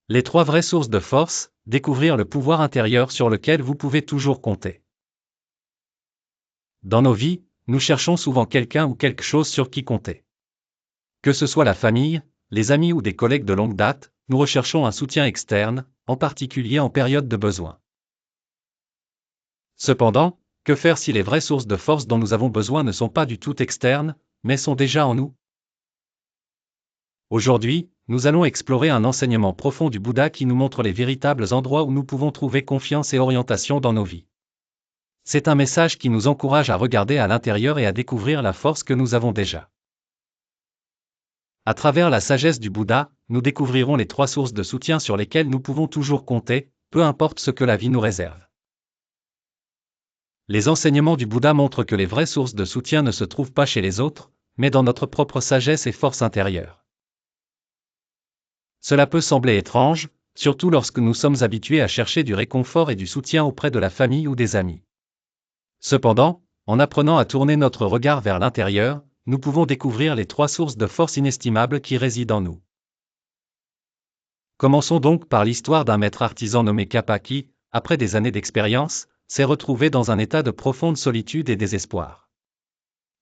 Les 3 vraies sources de force, découvrir le pouvoir intérieur sur lequel vous pouvez toujours compter. Dans nos vies, nous cherchons souvent quelqu'un ou quelque chose sur qui compter. Que ce soit la famille, les amis ou des collègues de longue date, nous recherchons un soutien externe, en particulier en période de besoin. Cependant, que faire si les vraies sources de force dont nous avons besoin ne sont pas du tout externes, mais sont déjà en nous? Aujourd'hui, nous allons explorer un enseignement profond du Bouddha qui nous montre les véritables endroits où nous pouvons trouver confiance et orientation dans nos vies. C'est un message qui nous encourage à regarder à l'intérieur et à découvrir la force que nous avons déjà. À travers la sagesse du Bouddha, nous découvrirons les 3 sources de soutien sur lesquelles nous pouvons toujours compter, peu importe ce que la vie nous réserve. Les enseignements du Bouddha montrent que les vraies sources de soutien ne se trouvent pas chez les autres, mais dans notre propre sagesse et force intérieure. Cela peut sembler étrange, surtout lorsque nous sommes habitués à chercher du réconfort et du soutien auprès de la famille ou des amis. Cependant, en apprenant à tourner notre regard vers l'intérieur, nous pouvons découvrir les 3 sources de force inestimables qui résident en nous. Commençons donc par l'histoire d'un maître artisan nommé Kappa qui, après des années d'expérience, s'est retrouvé dans un état de profonde solitude et désespoir.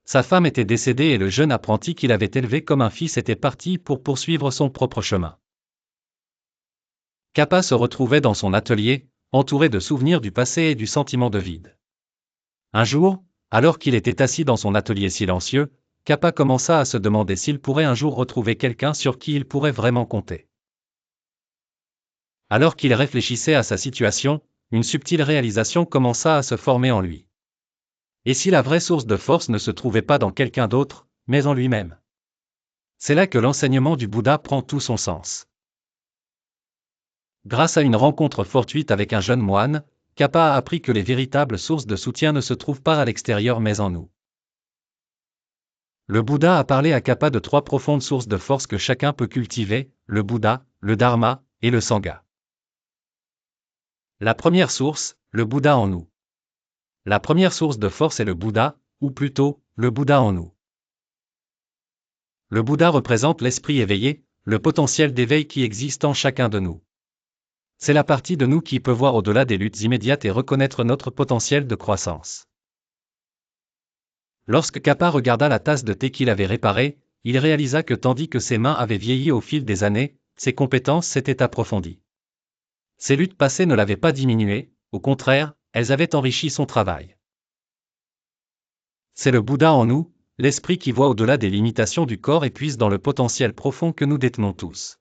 Sa femme était décédée et le jeune apprenti qu'il avait élevé comme un fils était parti pour poursuivre son propre chemin. Kappa se retrouvait dans son atelier, entouré de souvenirs du passé et du sentiment de vide. Un jour, alors qu'il était assis dans son atelier silencieux, Kappa commença à se demander s'il pourrait un jour retrouver quelqu'un sur qui il pourrait vraiment compter. Alors qu'il réfléchissait à sa situation, une subtile réalisation commença à se former en lui. Et si la vraie source de force ne se trouvait pas dans quelqu'un d'autre, mais en lui-même? C'est là que l'enseignement du Bouddha prend tout son sens. Grâce à une rencontre fortuite avec un jeune moine, Kappa a appris que les véritables sources de soutien ne se trouvent pas à l'extérieur mais en nous. Le Bouddha a parlé à Kappa de 3 profondes sources de force que chacun peut cultiver, le Bouddha, le Dharma et le Sangha. La première source, le Bouddha en nous. La première source de force est le Bouddha, ou plutôt, le Bouddha en nous. Le Bouddha représente l'esprit éveillé, le potentiel d'éveil qui existe en chacun de nous. C'est la partie de nous qui peut voir au-delà des luttes immédiates et reconnaître notre potentiel de croissance. Lorsque Kappa regarda la tasse de thé qu'il avait réparée, il réalisa que tandis que ses mains avaient vieilli au fil des années, ses compétences s'étaient approfondies. Ses luttes passées ne l'avaient pas diminué, au contraire, elles avaient enrichi son travail. C'est le Bouddha en nous, l'esprit qui voit au-delà des limitations du corps et puise dans le potentiel profond que nous détenons tous.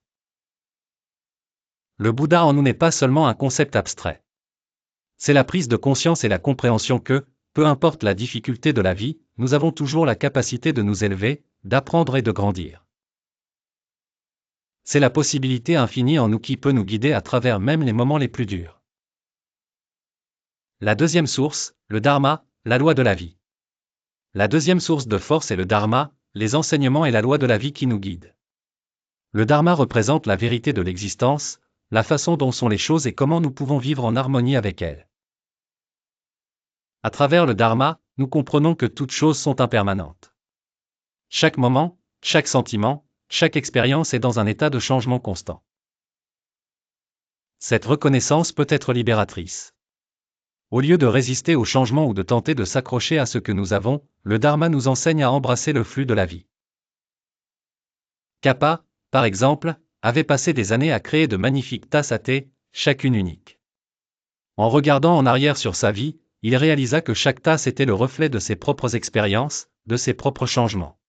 Le Bouddha en nous n'est pas seulement un concept abstrait. C'est la prise de conscience et la compréhension que, peu importe la difficulté de la vie, nous avons toujours la capacité de nous élever, d'apprendre et de grandir. C'est la possibilité infinie en nous qui peut nous guider à travers même les moments les plus durs. La deuxième source, le Dharma, la loi de la vie. La deuxième source de force est le Dharma, les enseignements et la loi de la vie qui nous guident. Le Dharma représente la vérité de l'existence, la façon dont sont les choses et comment nous pouvons vivre en harmonie avec elles. À travers le Dharma, nous comprenons que toutes choses sont impermanentes. Chaque moment, chaque sentiment, chaque expérience est dans un état de changement constant. Cette reconnaissance peut être libératrice. Au lieu de résister au changement ou de tenter de s'accrocher à ce que nous avons, le Dharma nous enseigne à embrasser le flux de la vie. Kappa, par exemple, avait passé des années à créer de magnifiques tasses à thé, chacune unique. En regardant en arrière sur sa vie, il réalisa que chaque tasse était le reflet de ses propres expériences, de ses propres changements.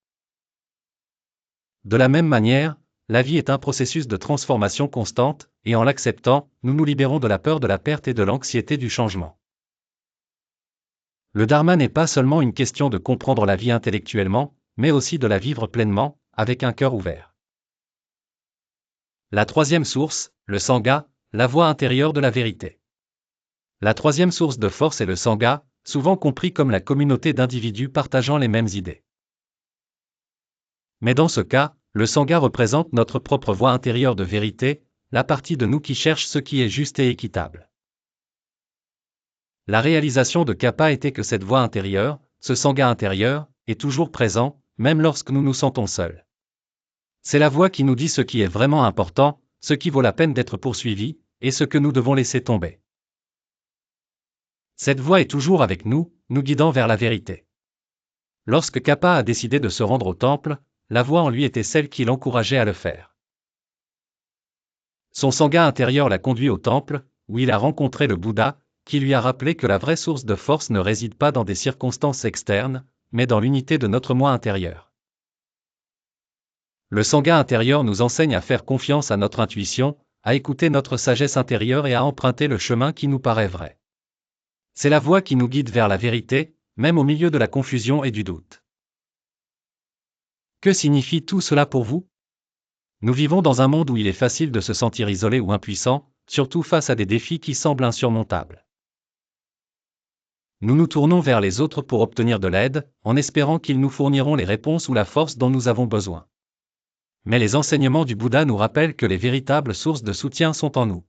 De la même manière, la vie est un processus de transformation constante, et en l'acceptant, nous nous libérons de la peur de la perte et de l'anxiété du changement. Le Dharma n'est pas seulement une question de comprendre la vie intellectuellement, mais aussi de la vivre pleinement, avec un cœur ouvert. La troisième source, le Sangha, la voie intérieure de la vérité. La troisième source de force est le Sangha, souvent compris comme la communauté d'individus partageant les mêmes idées. Mais dans ce cas, le Sangha représente notre propre voie intérieure de vérité, la partie de nous qui cherche ce qui est juste et équitable. La réalisation de Kappa était que cette voie intérieure, ce Sangha intérieur, est toujours présent, même lorsque nous nous sentons seuls. C'est la voix qui nous dit ce qui est vraiment important, ce qui vaut la peine d'être poursuivi, et ce que nous devons laisser tomber. Cette voix est toujours avec nous, nous guidant vers la vérité. Lorsque Kappa a décidé de se rendre au temple, la voix en lui était celle qui l'encourageait à le faire. Son sanguin intérieur l'a conduit au temple, où il a rencontré le Bouddha, qui lui a rappelé que la vraie source de force ne réside pas dans des circonstances externes, mais dans l'unité de notre moi intérieur. Le sanguin intérieur nous enseigne à faire confiance à notre intuition, à écouter notre sagesse intérieure et à emprunter le chemin qui nous paraît vrai. C'est la voie qui nous guide vers la vérité, même au milieu de la confusion et du doute. Que signifie tout cela pour vous? Nous vivons dans un monde où il est facile de se sentir isolé ou impuissant, surtout face à des défis qui semblent insurmontables. Nous nous tournons vers les autres pour obtenir de l'aide, en espérant qu'ils nous fourniront les réponses ou la force dont nous avons besoin. Mais les enseignements du Bouddha nous rappellent que les véritables sources de soutien sont en nous.